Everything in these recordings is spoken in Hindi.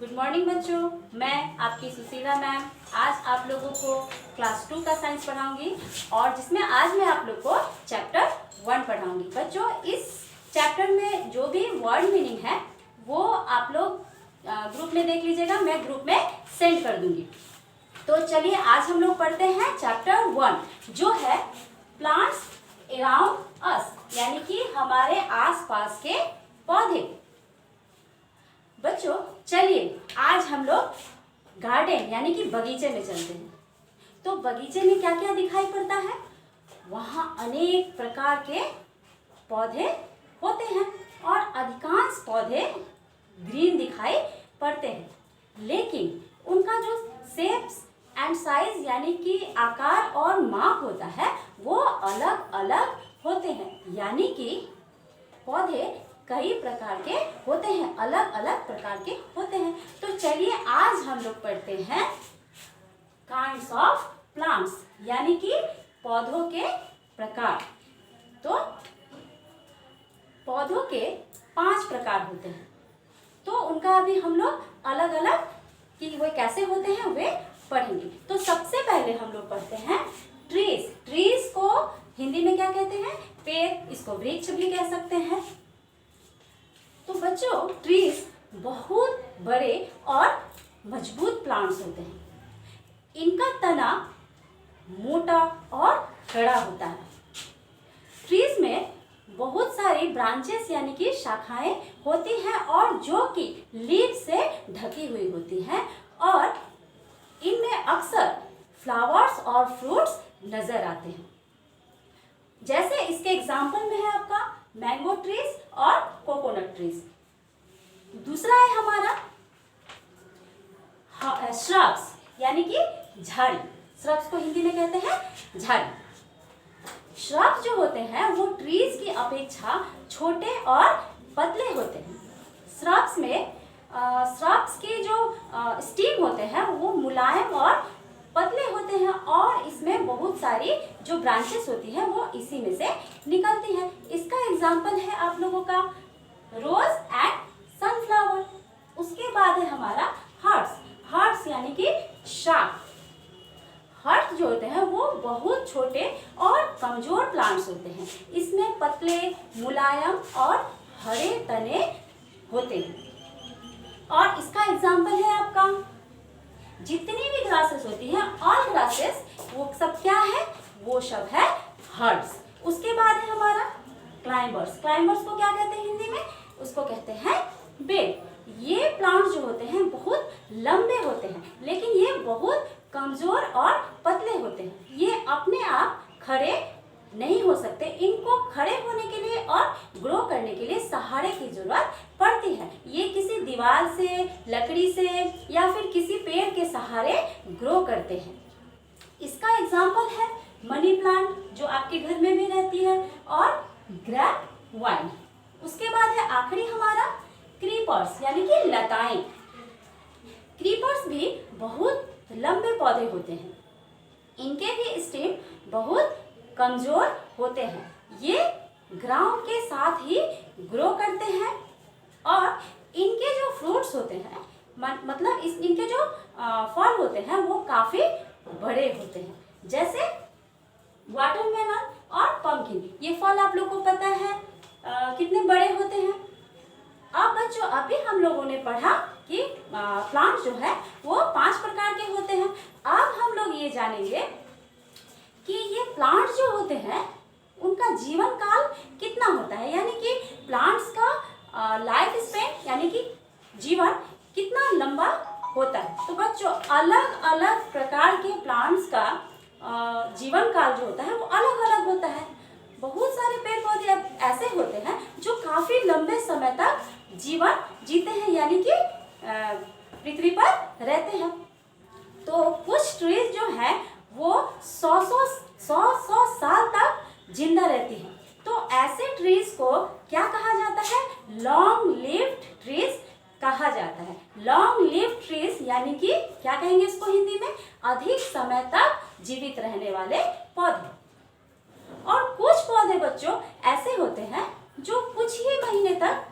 गुड मॉर्निंग बच्चों, मैं आपकी सुशीला मैम आज आप लोगों को क्लास 2 का साइंस पढ़ाऊंगी और जिसमें आज मैं आप लोग को चैप्टर 1 पढ़ाऊंगी। बच्चों, इस चैप्टर में जो भी वर्ड मीनिंग है वो आप लोग ग्रुप में देख लीजिएगा, मैं ग्रुप में सेंड कर दूंगी। तो चलिए आज हम लोग पढ़ते हैं चैप्टर 1 जो है प्लांट्स अराउंड अस, यानी कि हमारे आसपास के पौधे। बच्चों चलिए आज हम लोग गार्डन यानी कि बगीचे में चलते हैं। तो बगीचे में क्या क्या दिखाई पड़ता है? वहाँ अनेक प्रकार के पौधे होते हैं और अधिकांश पौधे ग्रीन दिखाई पड़ते हैं, लेकिन उनका जो शेप्स एंड साइज यानी कि आकार और माप होता है वो अलग अलग होते हैं। यानी कि पौधे कई प्रकार के होते हैं, अलग अलग प्रकार के होते हैं। तो चलिए आज हम लोग पढ़ते हैं काइंड्स ऑफ प्लांट्स, यानी कि पौधों के प्रकार। तो पौधों के 5 प्रकार होते हैं, तो उनका अभी हम लोग अलग अलग कि वे कैसे होते हैं वे पढ़ेंगे। तो सबसे पहले हम लोग पढ़ते हैं ट्रीज। ट्रीज को हिंदी में क्या कहते हैं? पेड़, इसको वृक्ष भी कह सकते हैं। तो बच्चों ट्रीज बहुत बड़े और मजबूत प्लांट्स होते हैं। इनका तना मोटा और कड़ा होता है। ट्रीज में बहुत सारी ब्रांचेस यानी कि शाखाएं होती हैं और जो कि लीव से ढकी हुई होती हैं और इनमें अक्सर फ्लावर्स और फ्रूट्स नजर आते हैं। जैसे इसके एग्जाम्पल में है आपका मैंगो ट्रीज और कोकोनट ट्रीज। दूसरा है हमारा श्रब्स यानी कि झाड़ी। श्रब्स को हिंदी में कहते हैं झाड़ी। श्रब्स जो होते हैं वो ट्रीज की अपेक्षा छोटे और पतले होते हैं। श्रब्स में श्रब्स के जो स्टीम होते हैं वो मुलायम और पतले होते हैं और इसमें बहुत सारी जो ब्रांचेस होती हैं वो इसी में से निकलती हैं। इसका एग्जाम्पल है आप लोगों का रोज एंड सनफ्लावर। उसके बाद है हमारा हर्ट्स। हर्ट्स यानी कि शाख। हर्ट्स जो होते हैं वो बहुत छोटे और कमजोर प्लांट्स होते हैं। इसमें पतले, मुलायम और हरे तने होते हैं। और इसका एग्जाम्पल है आपका जितनी भी ग्रासेस होती हैं, ऑल ग्रासेस, वो सब क्या है? वो सब है हर्ट्स। उसके बाद है हमारा क्लाइंबर्स। क्लाइंबर्स को क्या कहते हैं हिंदी में? उसको कहते हैं बेल। ये प्लांट्स जो होते हैं बहुत लंबे होते हैं, लेकिन ये बहुत कमजोर और पतले होते हैं। ये अपने आप खड़े नहीं हो सकते। इनको खड़े होने के लिए और ग्रो करने के लिए सहारे की जरूरत पड़ती है। ये किसी दीवार से, लकड़ी से या फिर किसी पेड़ के सहारे ग्रो करते हैं। इसका एग्जाम्पल है मनी प्लांट जो आपके घर में भी रहती है और ग्रेप वाइन। उसके बाद है आखिरी हमारा क्रीपर्स यानी कि लताएं। क्रीपर्स भी बहुत लंबे पौधे होते हैं। इनके भी स्टेम बहुत कमजोर होते हैं। ये ग्राउंड के साथ ही ग्रो करते हैं और इनके जो फ्रूट्स होते हैं मतलब इनके जो फल होते हैं वो काफी बड़े होते हैं। जैसे वाटरमेलन और पंपकिन, ये फल आप लोग को पता है कितने बड़े होते हैं। अब बच्चों अभी हम लोगों ने पढ़ा कि प्लांट जो है वो 5 प्रकार के होते हैं। अब हम लोग ये जानेंगे कि ये प्लांट्स जो होते हैं उनका जीवन काल कितना होता है, यानी कि प्लांट्स का लाइफ स्पेन यानी कि जीवन कितना लंबा होता है। तो बच्चों अलग अलग प्रकार के प्लांट्स का जीवन काल जो होता है वो अलग अलग होता है। बहुत सारे पेड़ पौधे ऐसे होते हैं जो काफी लंबे समय तक जीवन जीते हैं, यानी कि पृथ्वी पर रहते हैं। तो कुछ ट्रीज जो है वो 100 साल तक जिंदा रहती है। तो ऐसे ट्रीज को क्या कहा जाता है? लॉन्ग लिव्ड ट्रीज कहा जाता है। लॉन्ग लिव्ड ट्रीज यानी कि क्या कहेंगे इसको हिंदी में? अधिक समय तक जीवित रहने वाले पौधे। और कुछ पौधे बच्चों ऐसे होते हैं जो कुछ ही महीने तक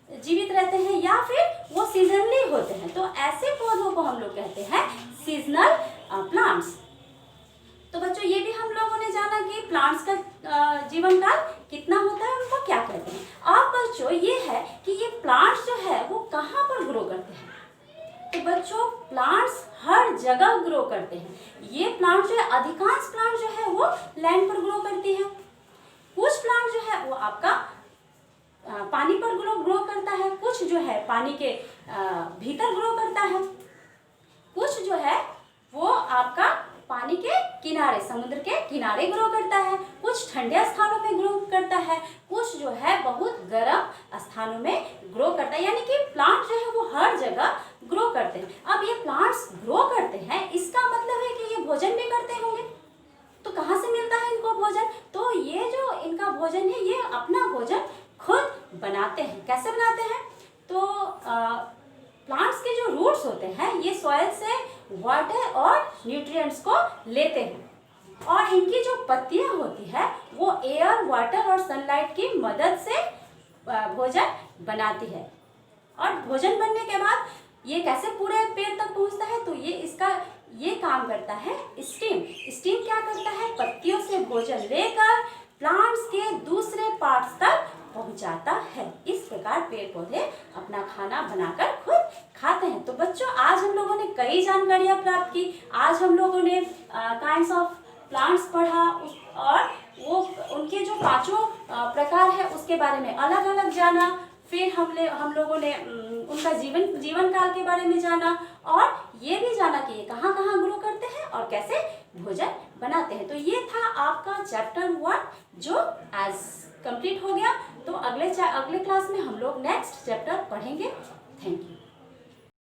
जीवित रहते हैं या फिर वो सीजनली होते हैं, तो ऐसे पौधों को हम लोग कहते हैं सीजनल प्लांट्स। तो बच्चों ये भी हम लोगों ने जाना कि प्लांट्स का जीवन काल कितना होता है, उनको क्या कहते हैं। अब बच्चों ये है कि ये प्लांट्स जो है वो कहाँ पर ग्रो करते हैं। तो बच्चों प्लांट्स हर जगह ग्रो करते हैं। ये प्लांट जो है, अधिकांश प्लांट जो है वो लैंड पर ग्रो करती है। कुछ प्लांट जो है वो आपका पानी पर ग्रो करता है, कुछ जो है पानी के भीतर ग्रो करता है, कुछ जो है वो आपका पानी के किनारे, समुद्र के किनारे ग्रो करता है, कुछ ठंडे स्थानों में ग्रो करता है, कुछ जो है बहुत गर्म स्थानों में ग्रो करता है। यानी कि प्लांट जो है वो हर जगह ग्रो करते हैं। अब ये प्लांट्स ग्रो करते हैं, इसका मतलब है कि ये भोजन भी करते होंगे। तो कहाँ से मिलता है इनको भोजन? तो ये जो इनका भोजन है, ये अपना भोजन खुद बनाते हैं। कैसे बनाते हैं? तो प्लांट्स के जो रूट्स होते हैं ये सॉइल से वाटर और न्यूट्रिएंट्स को लेते हैं, और इनकी जो पत्तियां होती है वो एयर, वाटर और सनलाइट की मदद से भोजन बनाती है। और भोजन बनने के बाद ये कैसे पूरे पेड़ तक पहुंचता है? तो ये काम करता है स्टीम। स्टीम क्या करता है? पत्तियों से भोजन लेकर प्लांट्स के दूसरे पार्ट्स तक पहुंचाता है। इस प्रकार पेड़ पौधे अपना खाना बनाकर खुद खाते हैं। तो बच्चों आज हम लोगों ने कई जानकारियां प्राप्त की। आज हम लोगों ने काइंड्स ऑफ प्लांट्स पढ़ा, और वो उनके जो पांचों प्रकार है उसके बारे में अलग अलग जाना। फिर हम लोगों ने उनका जीवन काल के बारे में जाना, और ये भी जाना कि ये कहाँ कहाँ ग्रो करते हैं और कैसे भोजन बनाते हैं। तो ये था आपका चैप्टर 1 जो आज कंप्लीट हो गया। तो अगले क्लास में हम लोग नेक्स्ट चैप्टर पढ़ेंगे। Thank you.